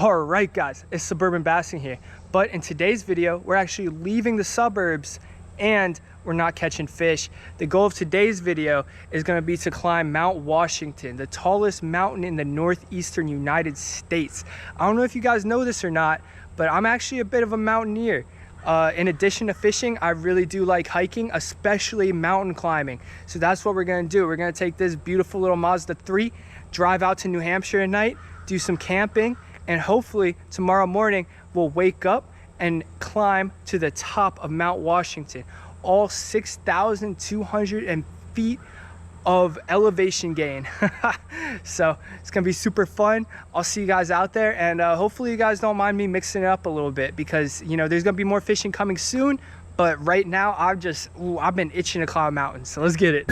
Alright guys, it's Suburban Bassing here, but in today's video we're actually leaving the suburbs and we're not catching fish. The goal of today's video is going to be to climb Mount Washington, the tallest mountain in the northeastern United States. I don't know if you guys know this or not, but I'm actually a bit of a mountaineer. In addition to fishing, I really do like hiking, especially mountain climbing. So that's what we're going to do. We're going to take this beautiful little Mazda 3, drive out to New Hampshire at night, do some camping, and hopefully tomorrow morning we'll wake up and climb to the top of Mount Washington, all 6,200 feet of elevation gain. So it's gonna be super fun. I'll see you guys out there, and hopefully you guys don't mind me mixing it up a little bit, because you know there's gonna be more fishing coming soon, but right now I've been itching to climb mountains. So let's get it.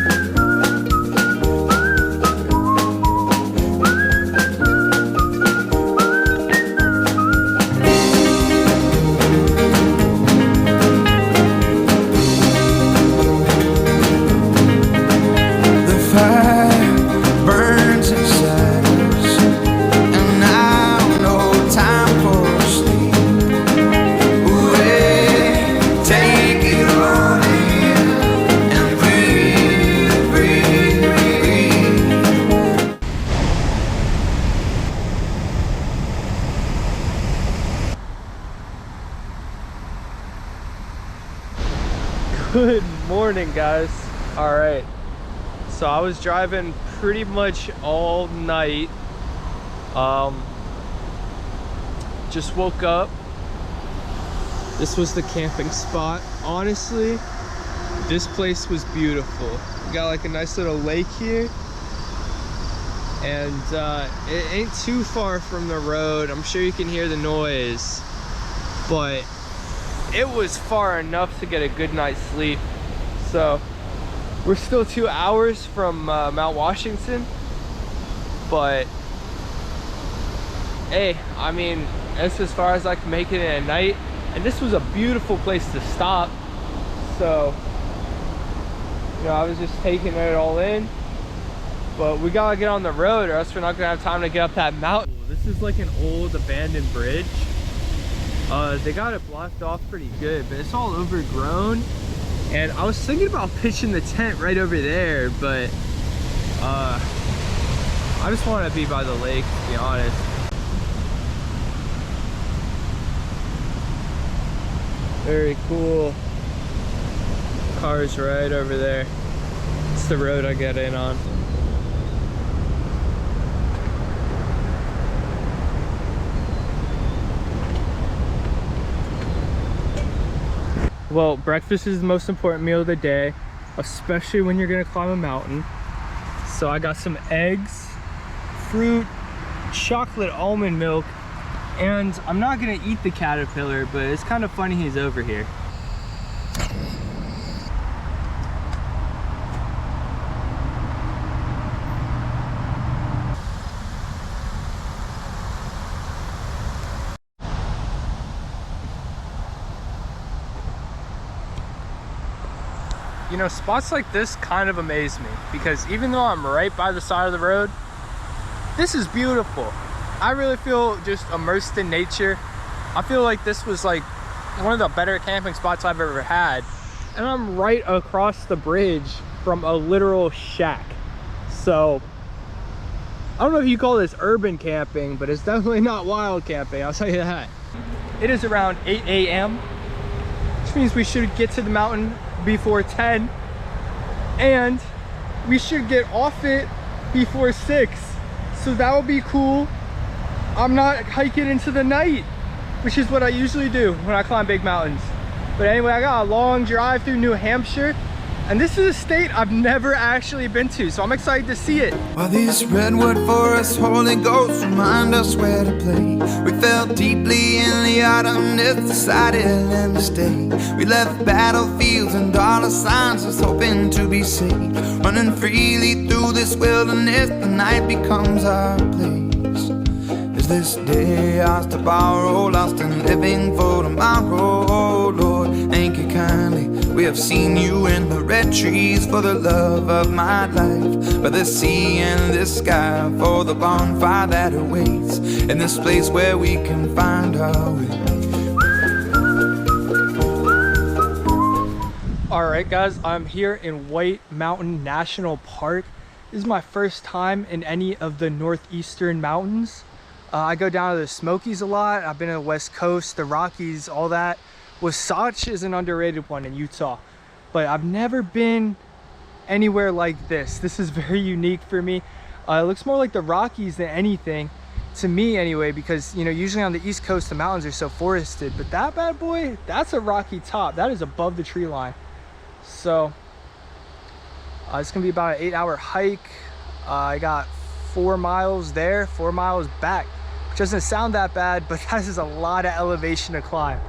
Good morning, guys. All right, so I was driving pretty much all night. Just woke up. This was the camping spot. Honestly, this place was beautiful. We got like a nice little lake here, and it ain't too far from the road. I'm sure you can hear the noise, but it was far enough to get a good night's sleep. So we're still 2 hours from Mount Washington, but hey, I mean, that's as far as I can make it in a night, and this was a beautiful place to stop. So you know, I was just taking it all in, but we gotta get on the road or else we're not gonna have time to get up that mountain. This is like an old abandoned bridge. They got it blocked off pretty good, but it's all overgrown. And I was thinking about pitching the tent right over there, but I just want to be by the lake, to be honest. Very cool. Car's right over there. It's the road I get in on. Well, breakfast is the most important meal of the day, especially when you're gonna climb a mountain. So I got some eggs, fruit, chocolate almond milk, and I'm not gonna eat the caterpillar, but it's kind of funny he's over here. You know, spots like this kind of amaze me, because even though I'm right by the side of the road, this is beautiful. I really feel just immersed in nature. I feel like this was like one of the better camping spots I've ever had. And I'm right across the bridge from a literal shack. So I don't know if you call this urban camping, but it's definitely not wild camping, I'll tell you that. It is around 8 a.m., which means we should get to the mountain before 10, and we should get off it before 6, so that will be cool. I'm not hiking into the night, which is what I usually do when I climb big mountains. But anyway, I got a long drive through New Hampshire, and this is a state I've never actually been to, so I'm excited to see it. While these redwood forests, Holy Ghost, remind us where to play. We fell deeply in the autumn, it's decided and to stay. We left battlefields and dollar signs, just hoping to be saved. Running freely through this wilderness, the night becomes our place. Is this day ours to borrow, lost and living for tomorrow? Lord, thank you kindly We have seen you in the red trees for the love of my life, by the sea and the sky for the bonfire that awaits, in this place where we can find our way. Alright guys, I'm here in White Mountain National Park. This is my first time in any of the northeastern mountains. I go down to the Smokies a lot. I've been to the West Coast, the Rockies, all that. Wasatch is an underrated one in Utah, but I've never been anywhere like this. This is very unique for me. It looks more like the Rockies than anything, to me anyway, because you know, usually on the East Coast the mountains are so forested, but that bad boy, that's a rocky top. That is above the tree line. So it's gonna be about an 8-hour hike. I got 4 miles there, 4 miles back, which doesn't sound that bad, but that is a lot of elevation to climb.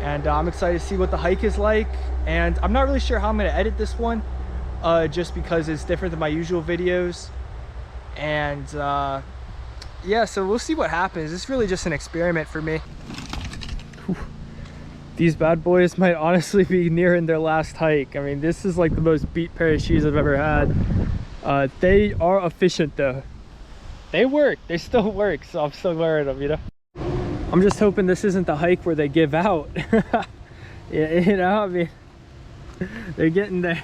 And I'm excited to see what the hike is like. And I'm not really sure how I'm gonna edit this one, just because it's different than my usual videos. And yeah, so we'll see what happens. It's really just an experiment for me. Whew. These bad boys might honestly be nearing their last hike. I mean, this is like the most beat pair of shoes I've ever had. They are efficient though. They work, they still work, so I'm still wearing them, you know? I'm just hoping this isn't the hike where they give out. Yeah, you know, I mean, they're getting there.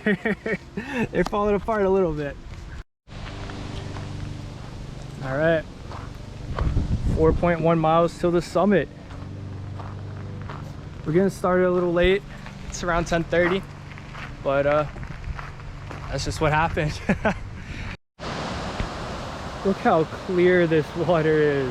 They're falling apart a little bit. All right, 4.1 miles till the summit. We're getting started a little late. It's around 10:30, but that's just what happened. Look how clear this water is.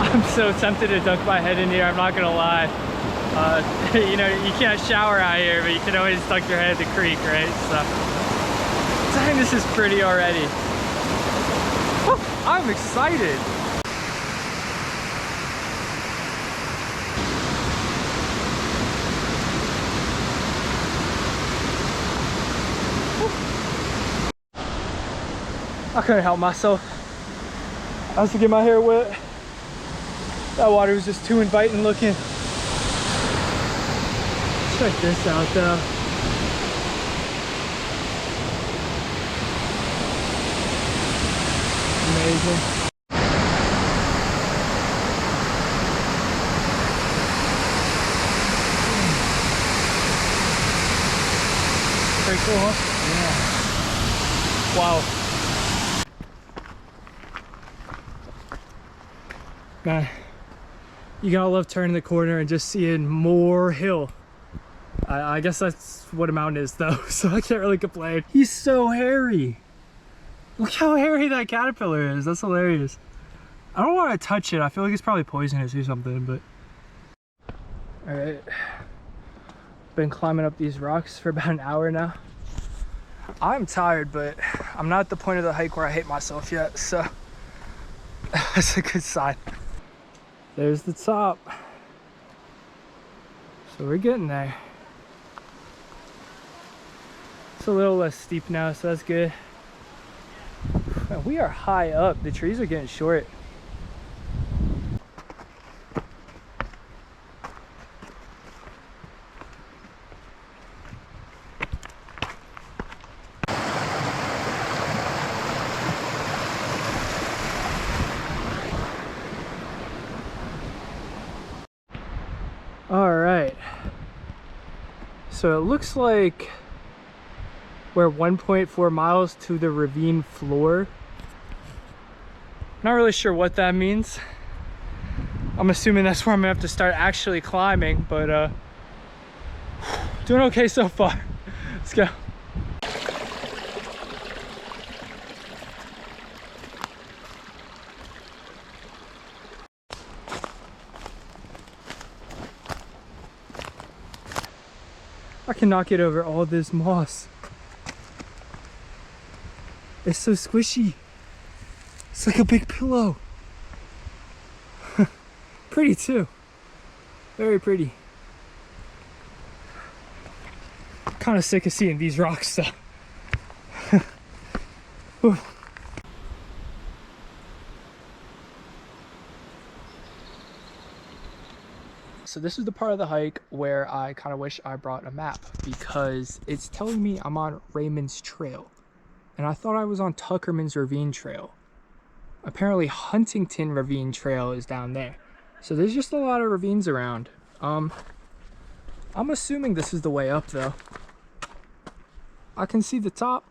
I'm so tempted to dunk my head in here, I'm not gonna lie. You know, you can't shower out here, but you can always dunk your head at the creek, right? So, dang, this is pretty already. Whew, I'm excited. Whew. I couldn't help myself. I was to get my hair wet. That water was just too inviting looking. Check this out though. Amazing. Pretty cool, huh? Yeah. Wow. Man, you gotta love turning the corner and just seeing more hill. I guess that's what a mountain is though, so I can't really complain. He's so hairy. Look how hairy that caterpillar is. That's hilarious. I don't want to touch it. I feel like it's probably poisonous or something, but... Alright. Been climbing up these rocks for about an hour now. I'm tired, but I'm not at the point of the hike where I hate myself yet, so... That's a good sign. There's the top. So we're getting there. It's a little less steep now, so that's good. Man, we are high up. The trees are getting short. All right. So it looks like we're 1.4 miles to the ravine floor. Not really sure what that means. I'm assuming that's where I'm gonna have to start actually climbing, but doing okay so far. Let's go. I cannot get over all this moss. It's so squishy. It's like a big pillow. Pretty too. Very pretty. Kind of sick of seeing these rocks though. So this is the part of the hike where I kind of wish I brought a map, because it's telling me I'm on Raymond's Trail. And I thought I was on Tuckerman's Ravine Trail. Apparently Huntington Ravine Trail is down there. So there's just a lot of ravines around. I'm assuming this is the way up though. I can see the top.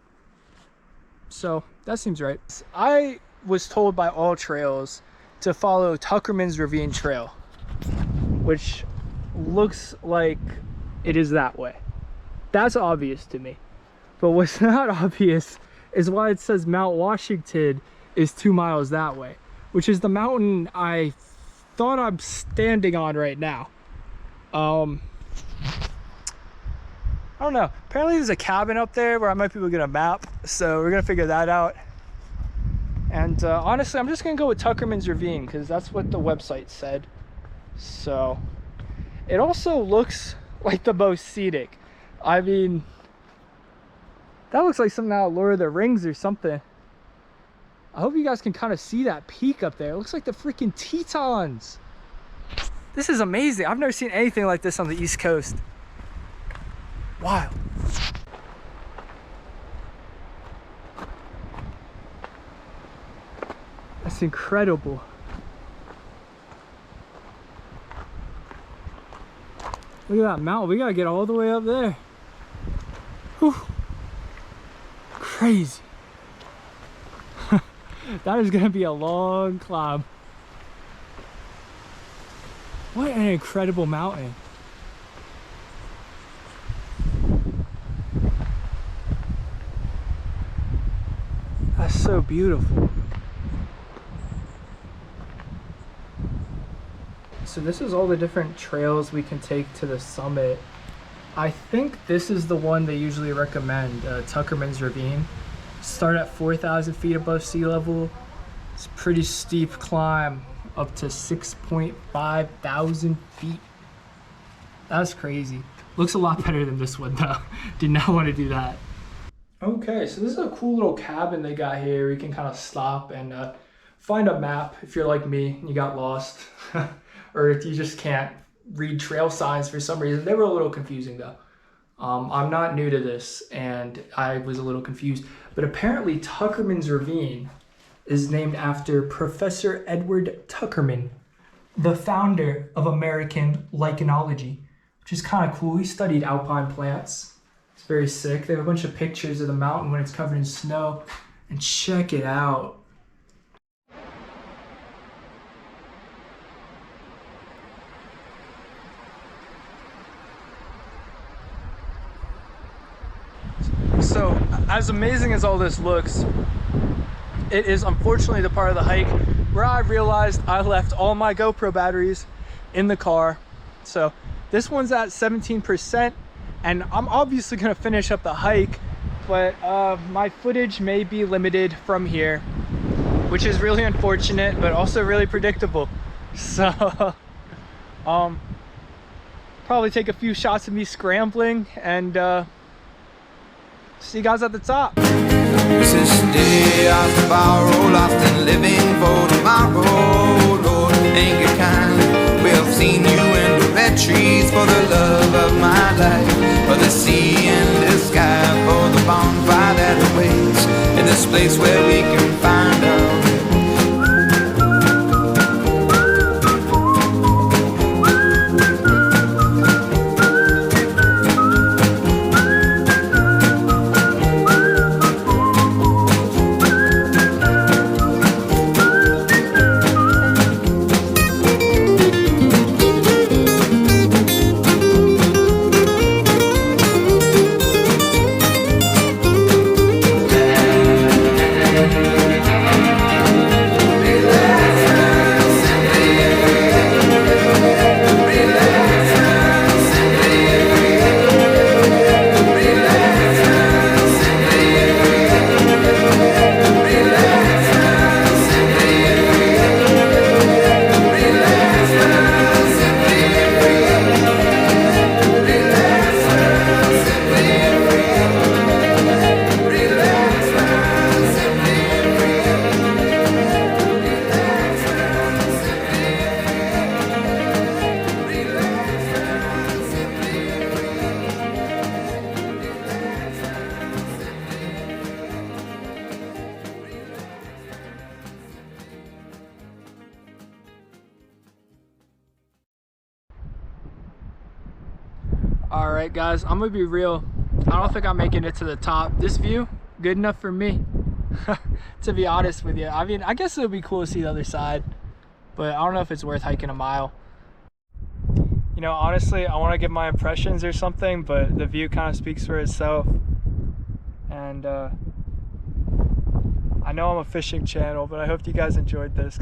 So that seems right. I was told by all trails to follow Tuckerman's Ravine Trail, which looks like it is that way. That's obvious to me. But what's not obvious is why it says Mount Washington is 2 miles that way, which is the mountain I thought I'm standing on right now. I don't know. Apparently there's a cabin up there where I might be able to get a map, so we're gonna figure that out. And honestly, I'm just gonna go with Tuckerman's Ravine because that's what the website said. So it also looks like the most scenic. I mean, that looks like something out of Lord of the Rings or something. I hope you guys can kind of see that peak up there. It looks like the freaking Tetons. This is amazing. I've never seen anything like this on the East Coast. Wow. That's incredible. Look at that mountain. We gotta get all the way up there. Whew. Crazy. That is gonna be a long climb. What an incredible mountain. That's so beautiful. So this is all the different trails we can take to the summit. I think this is the one they usually recommend, Tuckerman's Ravine. Start at 4,000 feet above sea level. It's a pretty steep climb up to 6.5 thousand feet. That's crazy. Looks a lot better than this one though. Did not want to do that. Okay, so this is a cool little cabin they got here. You can kind of stop and find a map if you're like me and you got lost. Or if you just can't read trail signs for some reason. They were a little confusing though. I'm not new to this and I was a little confused. But apparently Tuckerman's Ravine is named after Professor Edward Tuckerman, the founder of American lichenology, which is kind of cool. He studied alpine plants. It's very sick. They have a bunch of pictures of the mountain when it's covered in snow. And check it out. So, as amazing as all this looks, it is unfortunately the part of the hike where I realized I left all my GoPro batteries in the car. So this one's at 17%, and I'm obviously gonna finish up the hike, but my footage may be limited from here, which is really unfortunate, but also really predictable. So, probably take a few shots of me scrambling and see you guys at the top. This is day after borrow, often living for tomorrow. Lord, ain't you kind? Well, I've seen you in the red trees for the love of my life, for the sea and the sky, for the bonfire that awaits in this place where we can find our way. All right, guys, I'm gonna be real. I don't think I'm making it to the top. This view, good enough for me. To be honest with you, I mean, I guess it would be cool to see the other side, but I don't know if it's worth hiking a mile. You know, honestly, I want to give my impressions or something, but the view kind of speaks for itself. And I know I'm a fishing channel, but I hope you guys enjoyed this.